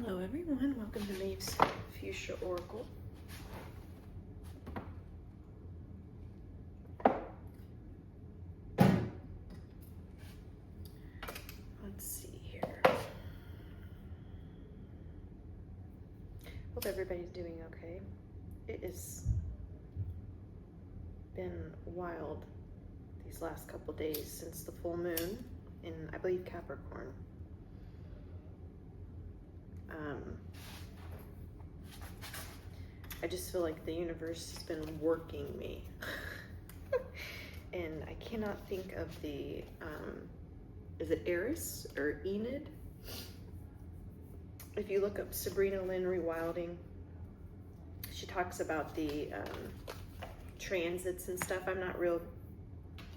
Hello everyone, welcome to Maive's Fuchsia Oracle. Let's see here. Hope everybody's doing okay. It has been wild these last couple days since the full moon in, I believe, Capricorn. I just feel like the universe has been working me. And I cannot think of the, is it Eris or Enid? If you look up Sabrina Lynn Rewilding, she talks about the transits and stuff. I'm not real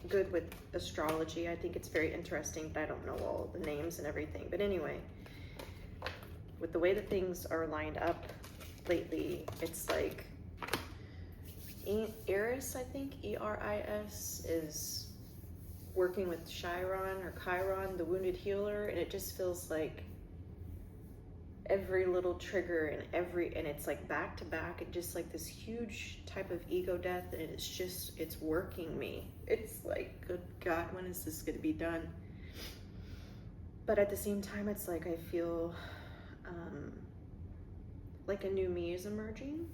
good with astrology. I think it's very interesting, but I don't know all the names and everything. But anyway, with the way that things are lined up lately, it's like Eris, I think, E-R-I-S, is working with Chiron or Chiron, the wounded healer, and it just feels like every little trigger and it's like back to back, and just like this huge type of ego death, and it's working me. It's like, good God, when is this gonna be done? But at the same time, it's like I feel like a new me is emerging,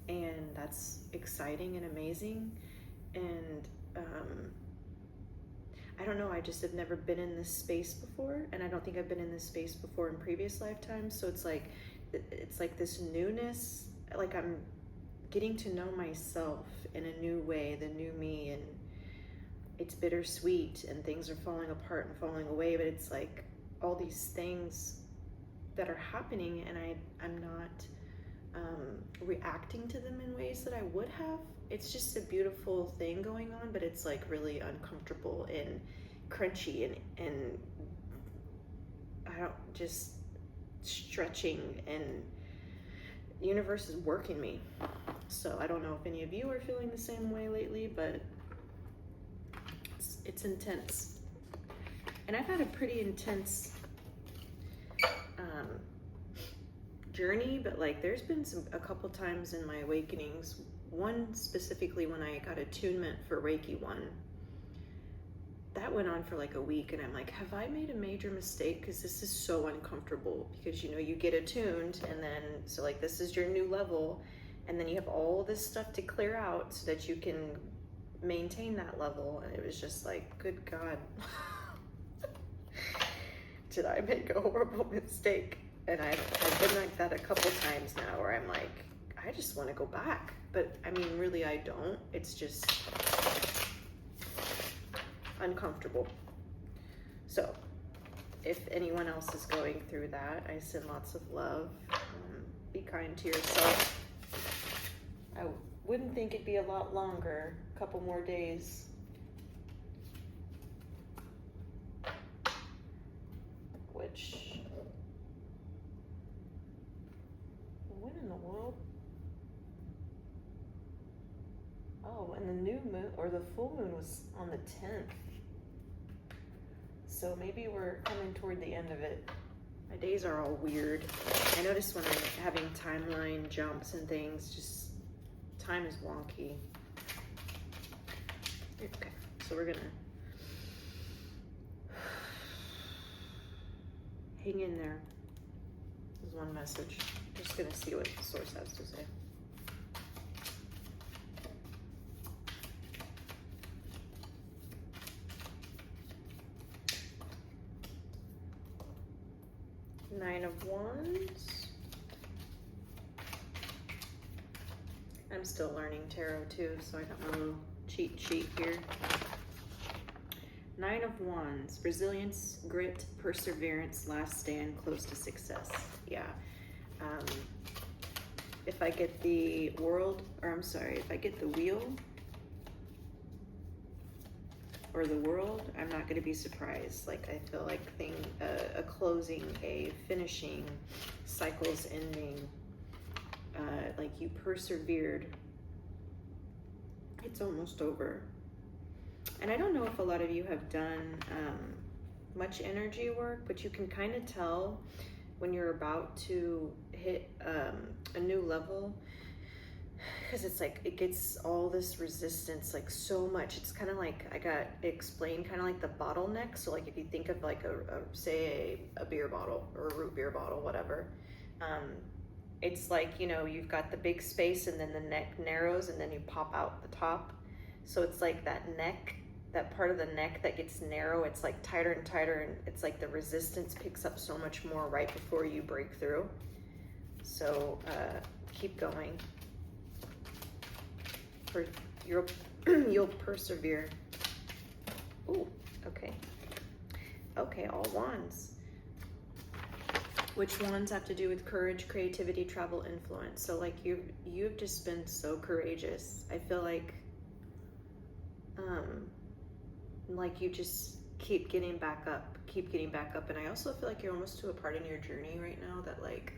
and that's exciting and amazing. And I don't know, I just have never been in this space before, and I don't think I've been in this space before in previous lifetimes. So it's like this newness, like I'm getting to know myself in a new way, the new me, and it's bittersweet, and things are falling apart and falling away, but it's like all these things that are happening, and I'm not reacting to them in ways that I would have. It's just a beautiful thing going on, but it's like really uncomfortable and crunchy and I don't, just stretching, and the universe is working me. So I don't know if any of you are feeling the same way lately, but it's intense. And I've had a pretty intense journey, but like there's been a couple times in my awakenings, one specifically when I got attunement for Reiki 1, that went on for like a week, and I'm like, have I made a major mistake? Because this is so uncomfortable, because you know, you get attuned, and then so like this is your new level, and then you have all this stuff to clear out so that you can maintain that level. And it was just like, good God, did I make a horrible mistake? And I've been like that a couple times now, where I'm like, I just want to go back. But I mean, really, I don't. It's just uncomfortable. So if anyone else is going through that, I send lots of love. Be kind to yourself. I wouldn't think it'd be a lot longer, a couple more days. Which, when in the world? Oh, and the new moon, or the full moon, was on the 10th. So maybe we're coming toward the end of it. My days are all weird. I notice when I'm having timeline jumps and things, just time is wonky. Okay, so we're gonna hang in there. This is one message. Just gonna see what the source has to say. Nine of Wands. I'm still learning tarot too, so I got my little cheat sheet here. Nine of Wands, resilience, grit, perseverance, last stand, close to success. Yeah. If I get the if I get the wheel or the world, I'm not going to be surprised. Like, I feel like a closing, a finishing, cycles ending. Like you persevered. It's almost over. And I don't know if a lot of you have done much energy work, but you can kind of tell when you're about to hit a new level, because it's like it gets all this resistance, like so much. It's kind of like, I got explained kind of like the bottleneck. So like if you think of like say a beer bottle or a root beer bottle, whatever, it's like, you know, you've got the big space and then the neck narrows and then you pop out the top. So it's like that neck, that part of the neck that gets narrow, it's like tighter and tighter, and it's like the resistance picks up so much more right before you break through. So keep going. You'll persevere. Ooh, okay. Okay, all wands. Which wands have to do with courage, creativity, travel, influence? So like you've just been so courageous. I feel like you just keep getting back up. And I also feel like you're almost to a part in your journey right now that like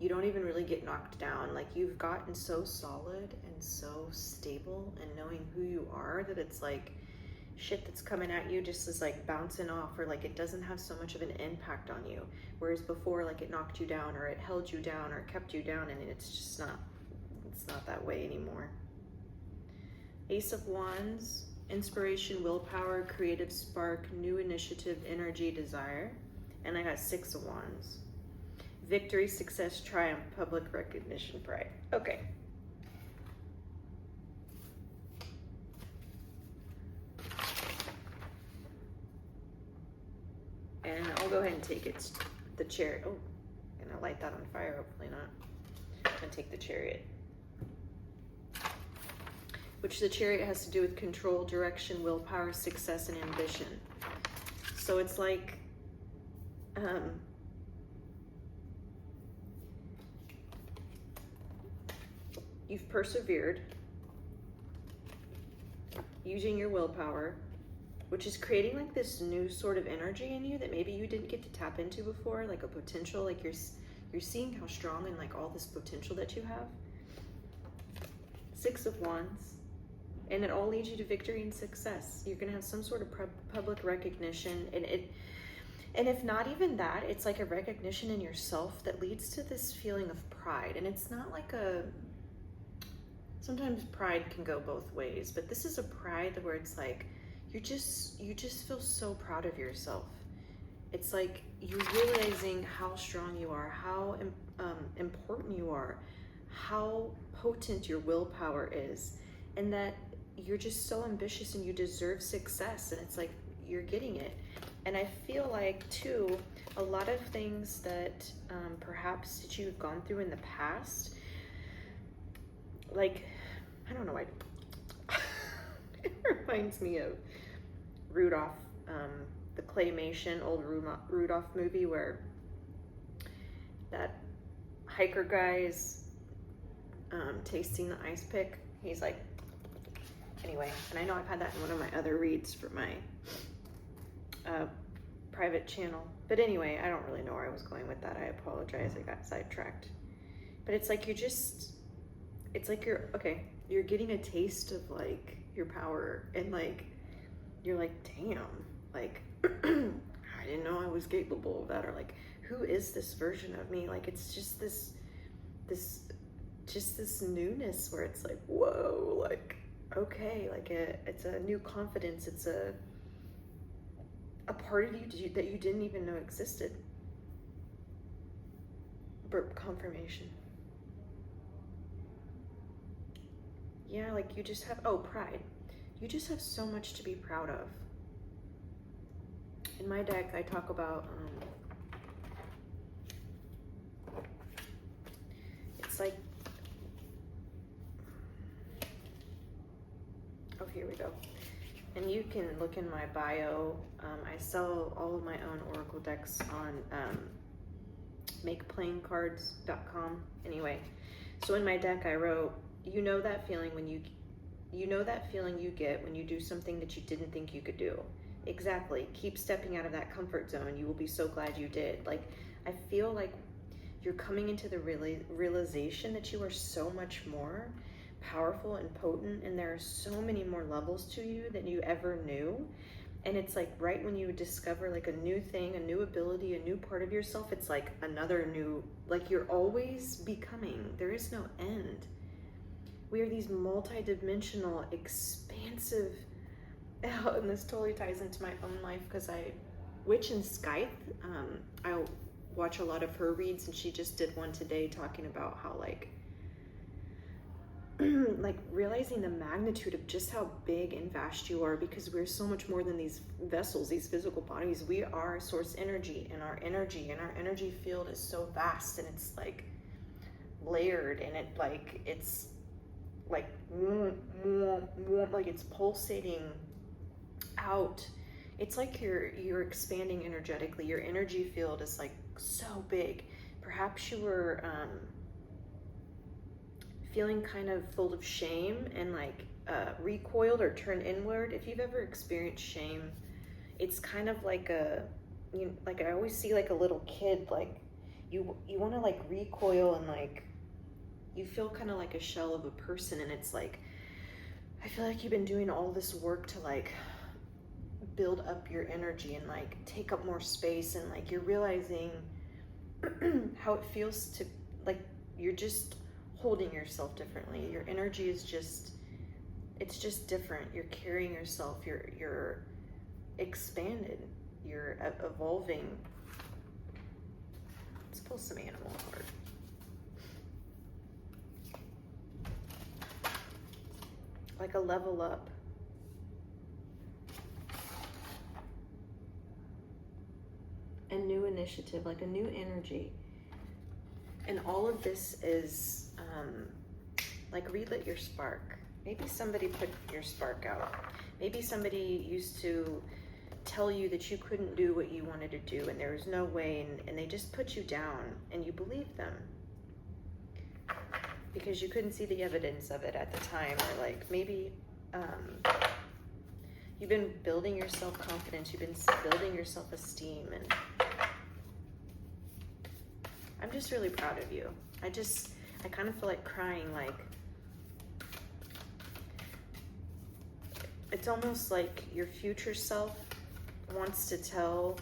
you don't even really get knocked down. Like you've gotten so solid and so stable and knowing who you are that it's like shit that's coming at you just is like bouncing off, or like it doesn't have so much of an impact on you. Whereas before, like it knocked you down or it held you down or it kept you down, and it's just not, it's not that way anymore. Ace of Wands, inspiration, willpower, creative spark, new initiative, energy, desire. And I got Six of Wands. Victory, success, triumph, public recognition, pride. Okay. And I'll go ahead and take it. The chariot. Oh, gonna light that on fire. Hopefully not. I'm gonna take the chariot. Which the chariot has to do with control, direction, willpower, success, and ambition. So it's like, you've persevered using your willpower, which is creating like this new sort of energy in you that maybe you didn't get to tap into before, like a potential, like you're seeing how strong and like all this potential that you have. Six of Wands. And it all leads you to victory and success. You're gonna have some sort of public recognition, and if not even that, it's like a recognition in yourself that leads to this feeling of pride. And it's not like sometimes pride can go both ways, but this is a pride where it's like you just feel so proud of yourself. It's like you're realizing how strong you are, how important you are, how potent your willpower is, and that you're just so ambitious and you deserve success, and it's like you're getting it. And I feel like too, a lot of things that perhaps that you've gone through in the past, like, I don't know why, it reminds me of Rudolph, the claymation, old Rudolph movie, where that hiker guy is tasting the ice pick. He's like, anyway, and I know I've had that in one of my other reads for my private channel. But anyway, I don't really know where I was going with that. I apologize, I got sidetracked. But it's like it's like you're getting a taste of like your power, and like you're like, damn, like I didn't know I was capable of that, or like, who is this version of me? Like, it's just this newness where it's like, whoa, like, okay, like it's a new confidence. It's a part of you that you didn't even know existed. Burp confirmation. Yeah, like you just have, pride. You just have so much to be proud of. In my deck, I talk about, it's like, oh, here we go. And you can look in my bio. I sell all of my own oracle decks on makeplayingcards.com. Anyway, so in my deck I wrote, you know that feeling you get when you do something that you didn't think you could do. Exactly. Keep stepping out of that comfort zone. You will be so glad you did. Like, I feel like you're coming into the realization that you are so much more powerful and potent, and there are so many more levels to you than you ever knew. And it's like right when you discover like a new thing, a new ability, a new part of yourself, it's like another new, like you're always becoming. There is no end. We are these multi-dimensional, expansive, and this totally ties into my own life because Witch and Scythe, I watch a lot of her reads, and she just did one today talking about how like like realizing the magnitude of just how big and vast you are, because we're so much more than these vessels, these physical bodies. We are source energy, and our energy field is so vast, and it's like layered, and it's like it's pulsating out. It's like you're expanding energetically. Your energy field is like so big. Perhaps you were feeling kind of full of shame and like recoiled or turned inward. If you've ever experienced shame, it's kind of like like I always see like a little kid, like you want to like recoil, and like you feel kind of like a shell of a person, and it's like I feel like you've been doing all this work to like build up your energy and like take up more space, and like you're realizing how it feels to like you're just holding yourself differently. Your energy is just, it's just different. You're carrying yourself, you're expanded, you're evolving. Let's pull some animal card. Like a level up. A new initiative, like a new energy. And all of this is like relit your spark. Maybe somebody put your spark out. Maybe somebody used to tell you that you couldn't do what you wanted to do, and there was no way, and they just put you down, and you believed them because you couldn't see the evidence of it at the time. Or like maybe you've been building your self-confidence, you've been building your self-esteem, and I'm just really proud of you. I kind of feel like crying. Like it's almost like your future self wants to tell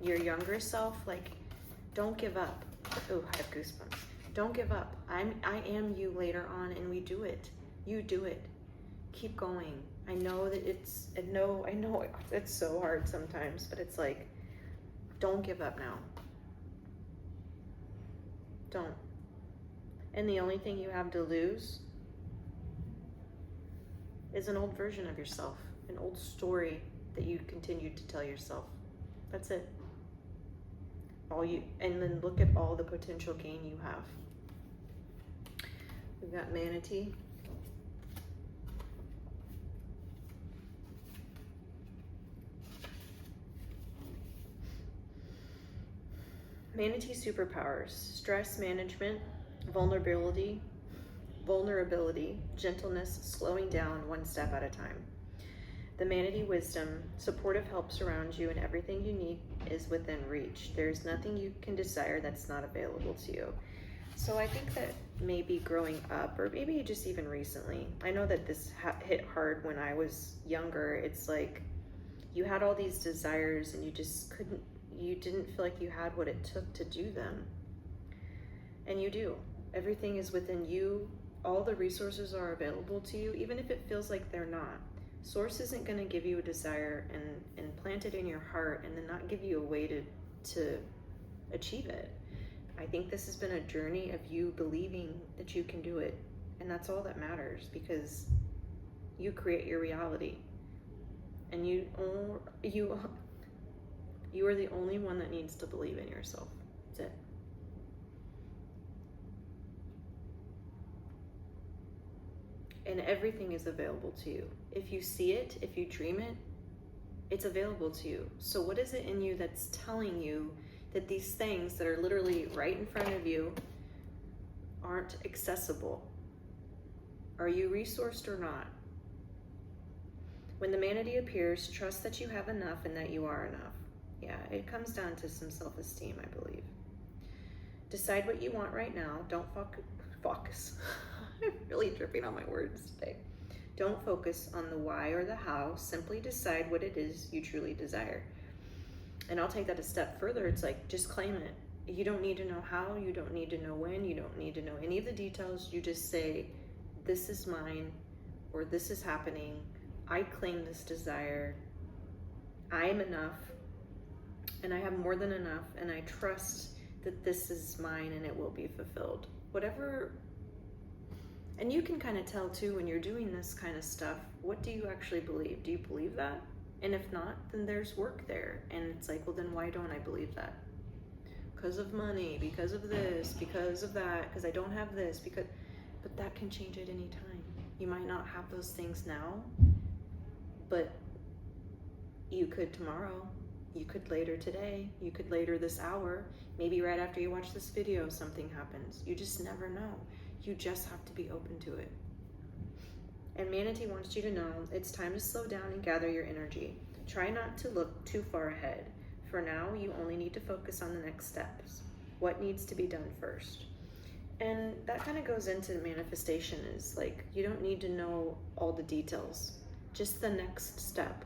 your younger self, like, don't give up. Oh, I have goosebumps. Don't give up. I am you later on, and we do it. You do it. Keep going. I know that I know it's so hard sometimes, but it's like, don't give up now. Don't. And the only thing you have to lose is an old version of yourself, an old story that you continue to tell yourself. That's it. And then look at all the potential gain you have. We've got manatee. Manatee superpowers: stress management, vulnerability, gentleness, slowing down one step at a time. The manatee wisdom: supportive help surrounds you, and everything you need is within reach. There's nothing you can desire that's not available to you. So I think that maybe growing up, or maybe just even recently, I know that this hit hard when I was younger. It's like you had all these desires, and you didn't feel like you had what it took to do them. And you do. Everything is within you. All the resources are available to you, even if it feels like they're not. Source isn't going to give you a desire and plant it in your heart and then not give you a way to achieve it. I think this has been a journey of you believing that you can do it. And that's all that matters, because you create your reality. And you are the only one that needs to believe in yourself. That's it. And everything is available to you. If you see it, if you dream it, it's available to you. So what is it in you that's telling you that these things that are literally right in front of you aren't accessible? Are you resourced or not? When the manatee appears, trust that you have enough and that you are enough. Yeah, it comes down to some self-esteem, I believe. Decide what you want right now. Don't focus. I'm really tripping on my words today. Don't focus on the why or the how. Simply decide what it is you truly desire. And I'll take that a step further. It's like, just claim it. You don't need to know how, you don't need to know when, you don't need to know any of the details. You just say, this is mine, or this is happening. I claim this desire. I am enough, and I have more than enough, and I trust that this is mine and it will be fulfilled. Whatever. And you can kind of tell too when you're doing this kind of stuff, what do you actually believe? Do you believe that? And if not, then there's work there. And it's like, well, then why don't I believe that? Because of money, because of this, because of that, because I don't have this, but that can change at any time. You might not have those things now, but you could tomorrow, you could later today, you could later this hour, maybe right after you watch this video, something happens. You just never know. You just have to be open to it. And Manatee wants you to know it's time to slow down and gather your energy. Try not to look too far ahead. For now, you only need to focus on the next steps. What needs to be done first? And that kind of goes into manifestation, is like, you don't need to know all the details, just the next step.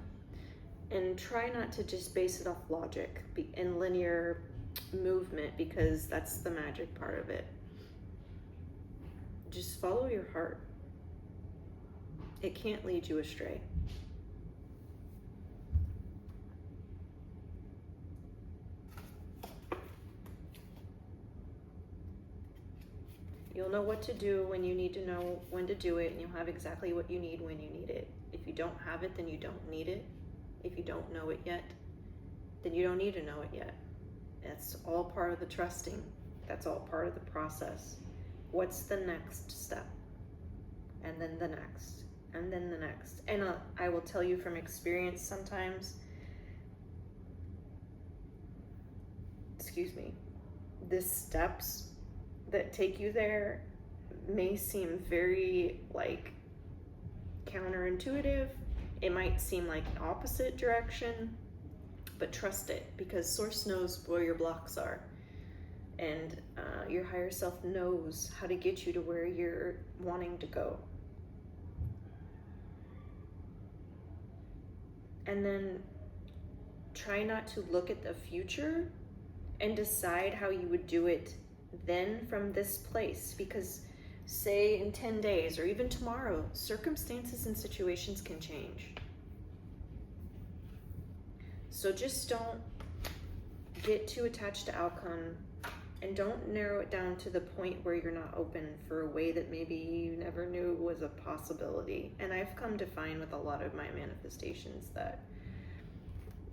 And try not to just base it off logic and linear movement, because that's the magic part of it. Just follow your heart. It can't lead you astray. You'll know what to do when you need to know when to do it, and you'll have exactly what you need when you need it. If you don't have it, then you don't need it. If you don't know it yet, then you don't need to know it yet. That's all part of the trusting. That's all part of the process. What's the next step? And then the next, and then the next. And I will tell you from experience, sometimes, the steps that take you there may seem very like counterintuitive. It might seem like opposite direction, but trust it, because Source knows where your blocks are, and your higher self knows how to get you to where you're wanting to go. And then try not to look at the future and decide how you would do it then from this place, because say in 10 days or even tomorrow, circumstances and situations can change. So just don't get too attached to outcome, and don't narrow it down to the point where you're not open for a way that maybe you never knew was a possibility. And I've come to find with a lot of my manifestations that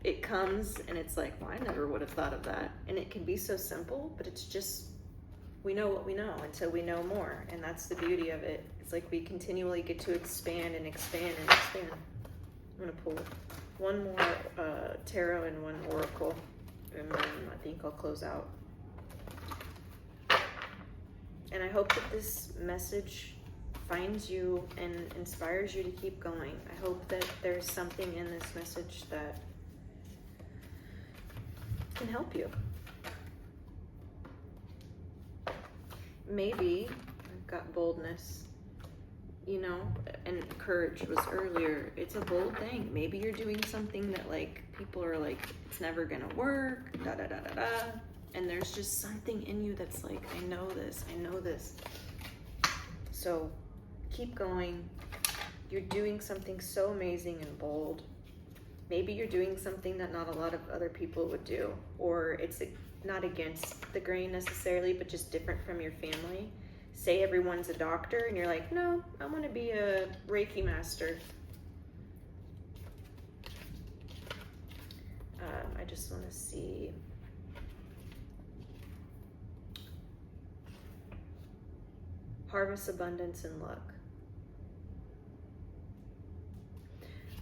it comes and it's like, well, I never would have thought of that. And it can be so simple, but it's just, we know what we know until we know more. And that's the beauty of it. It's like we continually get to expand and expand and expand. I'm gonna pull one more tarot and one oracle, and then I think I'll close out. And I hope that this message finds you and inspires you to keep going. I hope that there's something in this message that can help you. Maybe I've got boldness, and courage was earlier. It's a bold thing. Maybe you're doing something that like people are like, it's never gonna work, da da da da da. And there's just something in you that's like, I know this. So keep going. You're doing something so amazing and bold. Maybe you're doing something that not a lot of other people would do, or it's not against the grain necessarily, but just different from your family. Say everyone's a doctor and you're like, no, I want to be a Reiki master. I just want to see. Harvest abundance and luck.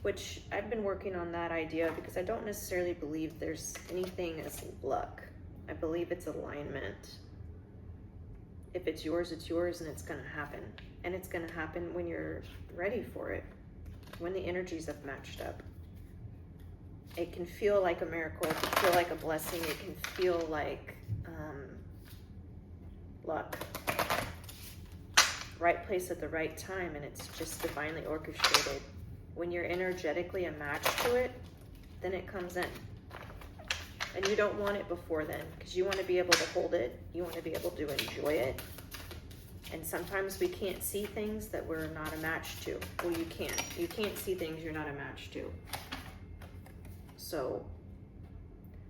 Which I've been working on that idea, because I don't necessarily believe there's anything as luck. I believe it's alignment. If it's yours, it's yours, and it's going to happen. And it's going to happen when you're ready for it, when the energies have matched up. It can feel like a miracle. It can feel like a blessing. It can feel like luck. right place at the right time, and it's just divinely orchestrated. When you're energetically a match to it, then it comes in. And you don't want it before then, because you want to be able to hold it. You want to be able to enjoy it. And sometimes we can't see things that we're not a match to. Well, you can't. You can't see things you're not a match to. So,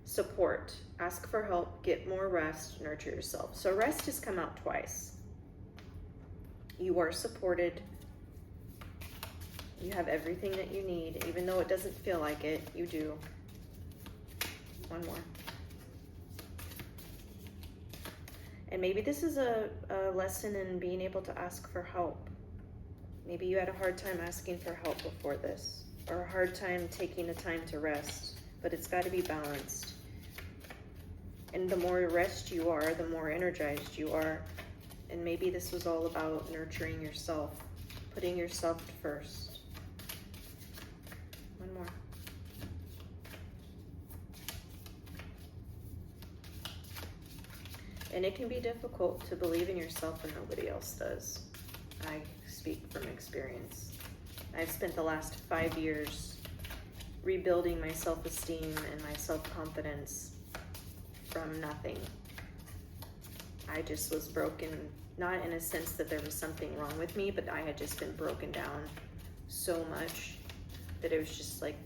support. Ask for help. Get more rest. Nurture yourself. So rest has come out twice. You are supported. You have everything that you need. Even though it doesn't feel like it, you do. One more. And maybe this is a lesson in being able to ask for help. Maybe you had a hard time asking for help before this, or a hard time taking the time to rest, but it's got to be balanced. And the more rest you are, the more energized you are. And maybe this was all about nurturing yourself, putting yourself first. One more. And it can be difficult to believe in yourself when nobody else does. I speak from experience. I've spent the last 5 years rebuilding my self-esteem and my self-confidence from nothing. I just was broken, not in a sense that there was something wrong with me, but I had just been broken down so much that it was just like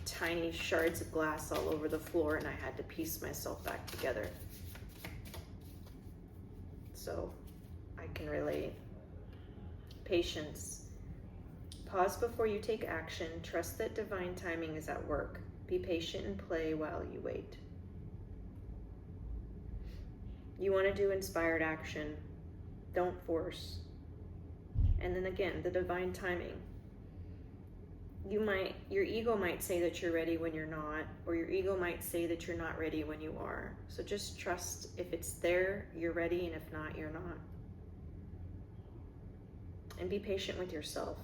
tiny shards of glass all over the floor, and I had to piece myself back together. So I can relate. Patience. Pause before you take action. Trust that divine timing is at work. Be patient and play while you wait. You want to do inspired action. Don't force. And then again, the divine timing. Your ego might say that you're ready when you're not, or your ego might say that you're not ready when you are. So just trust, if it's there, you're ready, and if not, you're not. And be patient with yourself.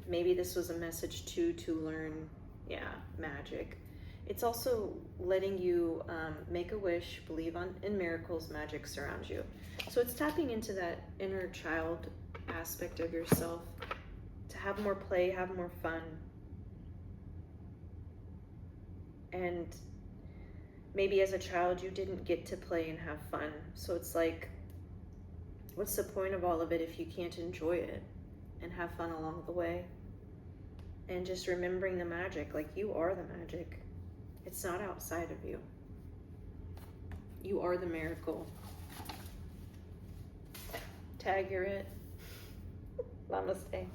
Maybe this was a message too, to learn, magic. It's also letting you make a wish, believe in miracles, magic surrounds you. So it's tapping into that inner child aspect of yourself, to have more play, have more fun. And maybe as a child you didn't get to play and have fun. So it's like, what's the point of all of it if you can't enjoy it and have fun along the way? And just remembering the magic, like you are the magic. It's not outside of you. You are the miracle. Tag, you're it. Namaste.